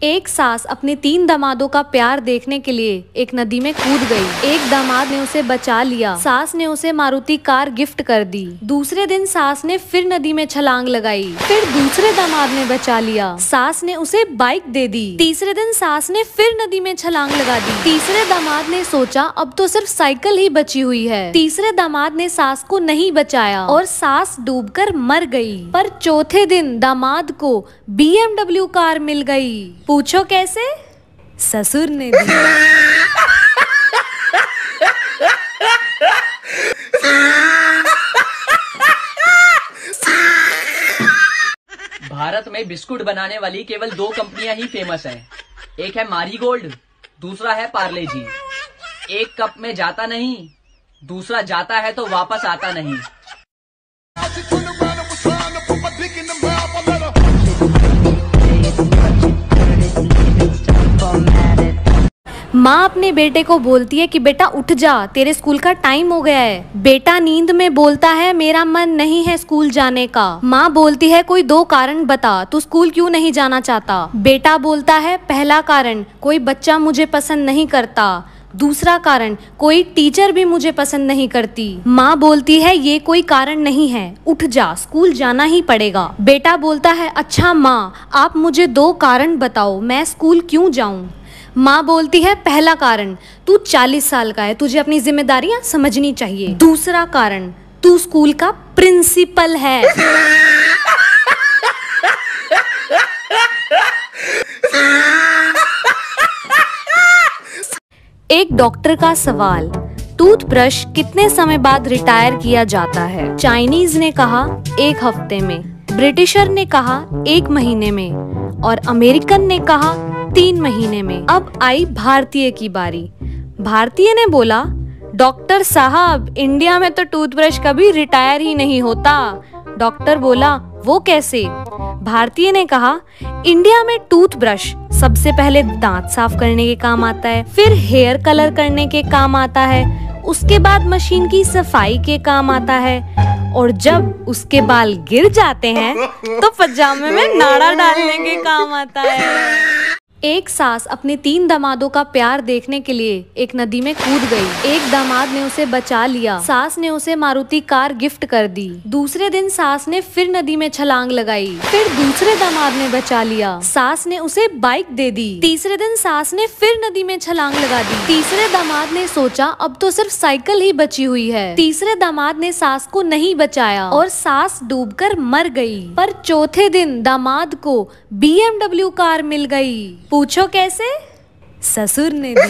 एक सास अपने 3 दामादों का प्यार देखने के लिए एक नदी में कूद गई। एक दामाद ने उसे बचा लिया। सास ने उसे मारुति कार गिफ्ट कर दी। दूसरे दिन सास ने फिर नदी में छलांग लगाई। फिर दूसरे दामाद ने बचा लिया। सास ने उसे बाइक दे दी। तीसरे दिन सास ने फिर नदी में छलांग लगा दी। तीसरे दामाद ने सोचा अब तो सिर्फ साइकिल ही बची हुई है। तीसरे दामाद ने सास को नहीं बचाया और सास डूबकर मर गई। पर चौथे दिन दामाद को BMW कार मिल गई। पूछो कैसे? ससुर ने दी। भारत में बिस्कुट बनाने वाली केवल 2 कंपनियां ही फेमस हैं। एक है मारीगोल्ड, दूसरा है पार्ले जी। एक कप में जाता नहीं, दूसरा जाता है तो वापस आता नहीं। माँ अपने बेटे को बोलती है कि बेटा उठ जा, तेरे स्कूल का टाइम हो गया है। बेटा नींद में बोलता है मेरा मन नहीं है स्कूल जाने का। माँ बोलती है कोई 2 कारण बता, तू स्कूल क्यों नहीं जाना चाहता। बेटा बोलता है पहला कारण कोई बच्चा मुझे पसंद नहीं करता। दूसरा कारण कोई टीचर भी मुझे पसंद नहीं करती। माँ बोलती है ये कोई कारण नहीं है, उठ जा, स्कूल जाना ही पड़ेगा। बेटा बोलता है अच्छा माँ, आप मुझे 2 कारण बताओ, मैं स्कूल क्यों जाऊँ। माँ बोलती है पहला कारण तू 40 साल का है, तुझे अपनी जिम्मेदारियां समझनी चाहिए। दूसरा कारण तू स्कूल का प्रिंसिपल है। एक डॉक्टर का सवाल, टूथब्रश कितने समय बाद रिटायर किया जाता है? चाइनीज ने कहा 1 हफ्ते में, ब्रिटिशर ने कहा 1 महीने में और अमेरिकन ने कहा 3 महीने में। अब आई भारतीय की बारी। भारतीय ने बोला डॉक्टर साहब इंडिया में तो टूथब्रश कभी रिटायर ही नहीं होता। डॉक्टर बोला वो कैसे? भारतीय ने कहा इंडिया में टूथब्रश सबसे पहले दांत साफ करने के काम आता है, फिर हेयर कलर करने के काम आता है, उसके बाद मशीन की सफाई के काम आता है और जब उसके बाल गिर जाते हैं तो पजामे में नाड़ा डालने के काम आता है। एक सास अपने 3 दामादों का प्यार देखने के लिए एक नदी में कूद गई। एक दामाद ने उसे बचा लिया। सास ने उसे मारुति कार गिफ्ट कर दी। दूसरे दिन सास ने फिर नदी में छलांग लगाई। फिर दूसरे दामाद ने बचा लिया। सास ने उसे बाइक दे दी। तीसरे दिन सास ने फिर नदी में छलांग लगा दी। तीसरे दामाद ने सोचा अब तो सिर्फ साइकिल ही बची हुई है। तीसरे दामाद ने सास को नहीं बचाया और सास डूबकर मर गई। पर चौथे दिन दामाद को BMW कार मिल गई। पूछो कैसे? ससुर ने दी।